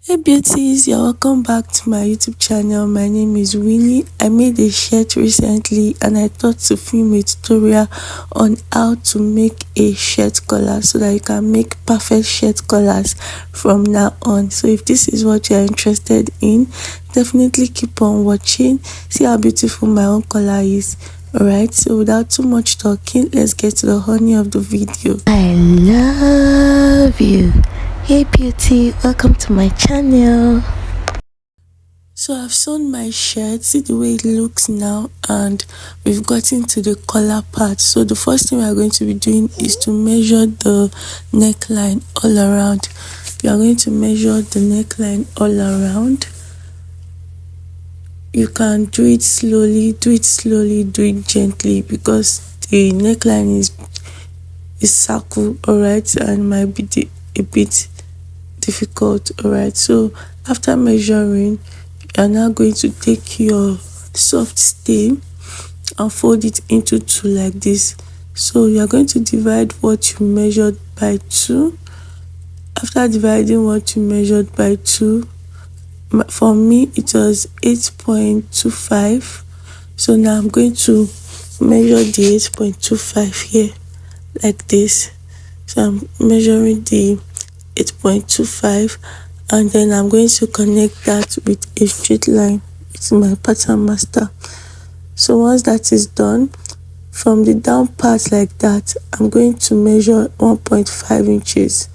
Hey beauties, you're welcome back to my YouTube channel. My name is Winnie. I made a shirt recently and I thought to film a tutorial on how to make a shirt collar so that you can make perfect shirt collars from now on. So if this is what you're interested in, definitely keep on watching. See how beautiful my own collar is. Alright, so without too much talking, let's get to the honey of the video. I love you. Hey beauty, welcome to my channel. So I've sewn my shirt, see the way it looks now, and we've gotten to the collar part. So the first thing we are going to be doing is to measure the neckline all around. We are going to measure the neckline all around. You can do it slowly, do it gently, because the neckline is circle, alright, and might be a bit difficult. Alright, so after measuring, you are now going to take your soft stay and fold it into two like this. So you are going to divide what you measured by 2. After dividing what you measured by 2, for me it was 8.25. so now I'm going to measure the 8.25 here like this. So I'm measuring the 8.25 and then I'm going to connect that with a straight line with my pattern master. So once that is done, from the down part like that, I'm going to measure 1.5 inches.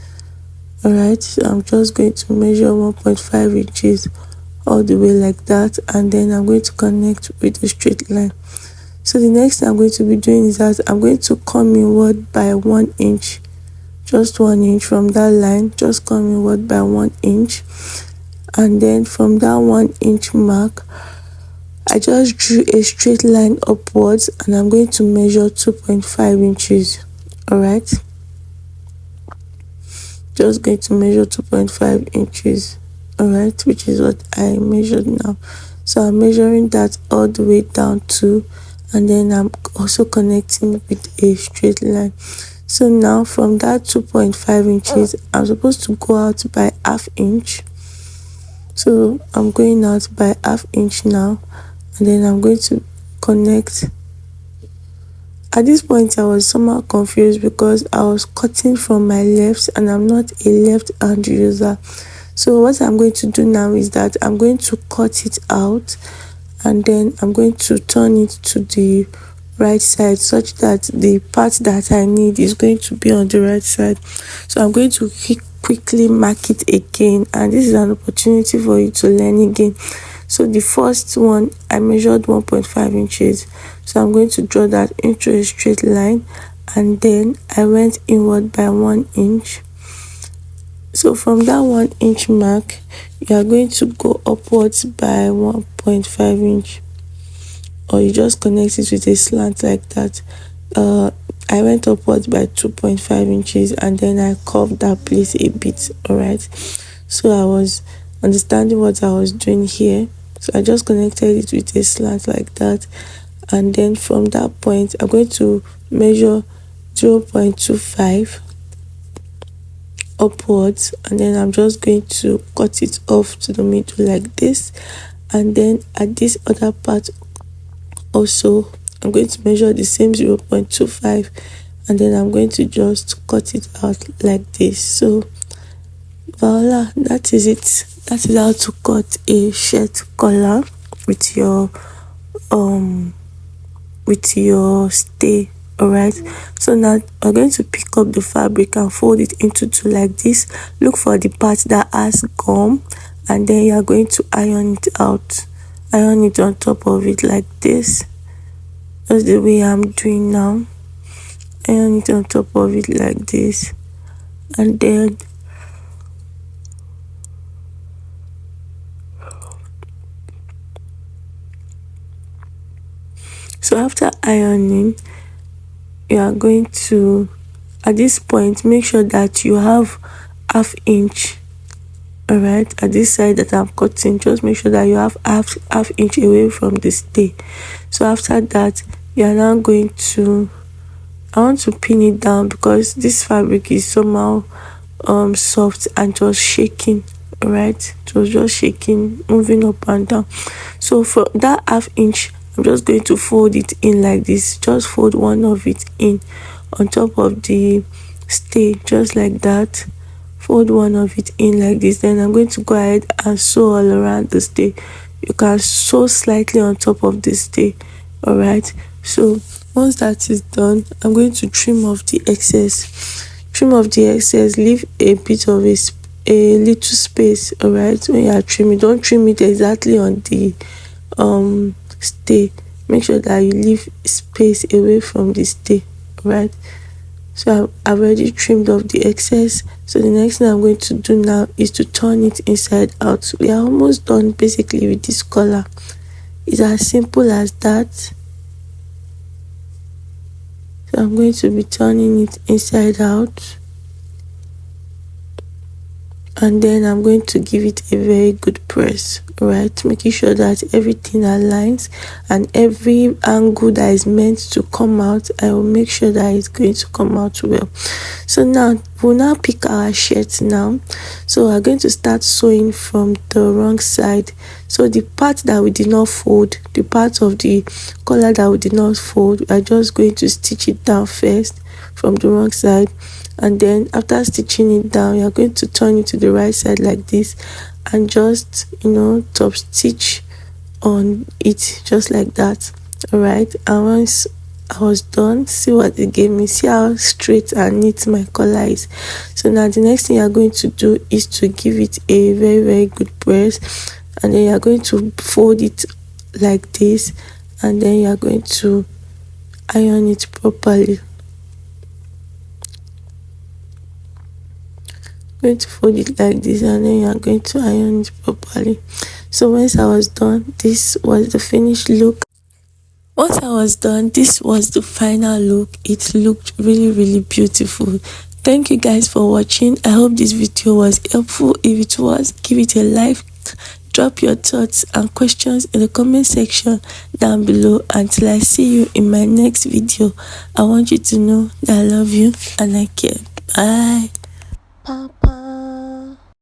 Alright, so I'm just going to measure 1.5 inches all the way like that, and then I'm going to connect with a straight line. So the next thing I'm going to be doing is that I'm going to come inward by 1 inch. Just 1 inch from that line, just come inward by 1 inch, and then from that 1 inch mark I just drew a straight line upwards and I'm going to measure 2.5 inches. Alright, just going to measure 2.5 inches. Alright, which is what I measured now. So I'm measuring that all the way down to, and then I'm also connecting with a straight line. So now from that 2.5 inches, I'm supposed to go out by ½ inch. So I'm going out by ½ inch now, and then I'm going to connect. At this point, I was somehow confused because I was cutting from my left and I'm not a left hand user. So what I'm going to do now is that I'm going to cut it out and then I'm going to turn it to the right side such that the part that I need is going to be on the right side. So I'm going to quickly mark it again, and this is an opportunity for you to learn again. So the first one I measured 1.5 inches, so I'm going to draw that into a straight line, and then I went inward by 1 inch. So from that 1 inch mark, you are going to go upwards by 1.5 inch, or you just connect it with a slant like that. I went upwards by 2.5 inches and then I curved that place a bit. Alright, so I was understanding what I was doing here, so I just connected it with a slant like that, and then from that point I'm going to measure 0.25 upwards, and then I'm just going to cut it off to the middle like this, and then at this other part also I'm going to measure the same 0.25, and then I'm going to just cut it out like this. So voila, that is it. That is how to cut a shirt collar with your stay. Alright, so now we're going to pick up the fabric and fold it into two like this. Look for the part that has gum, and then you are going to iron it out, iron it on top of it like this. That's the way I'm doing now. Iron it on top of it like this, and then so after ironing, you are going to, at this point, make sure that you have ½ inch. Alright, at this side that I'm cutting, just make sure that you have half inch away from the stay. So after that, you are now going to, I want to pin it down because this fabric is somehow soft and just shaking. All right, it was just shaking, moving up and down. So for that half inch, I'm just going to fold it in like this. Just fold one of it in on top of the stay, just like that. Fold one of it in like this. Then I'm going to go ahead and sew all around the stay. You can sew slightly on top of the stay. All right, so once that is done, I'm going to trim off the excess. Trim off the excess, leave a bit of a little space. All right, when you are trimming, don't trim it exactly on the stay. Make sure that you leave space away from the stay. All right, so I've already trimmed off the excess. So the next thing I'm going to do now is to turn it inside out. We are almost done basically with this collar. It's as simple as that. So I'm going to be turning it inside out, and then I'm going to give it a very good press. All right, making sure that everything aligns and every angle that is meant to come out, I will make sure that it's going to come out well. So now we'll now pick our shirt now. So we're going to start sewing from the wrong side. So the part that we did not fold, the part of the collar that we did not fold, we're just going to stitch it down first from the wrong side. And then after stitching it down, you're going to turn it to the right side like this and just, top stitch on it just like that. All right, and once I was done, see what it gave me. See how straight and neat my collar is. So now the next thing you're going to do is to give it a very, very good press, and then you're going to fold it like this, and then you're going to iron it properly. Going to fold it like this, and then you're going to iron it properly. So once I was done, this was the finished look. Once I was done, this was the final look. It looked really, really beautiful. Thank you guys for watching. I hope this video was helpful. If it was, give it a like. Drop your thoughts and questions in the comment section down below. Until I see you in my next video, I want you to know that I love you and I care. Bye. Papa.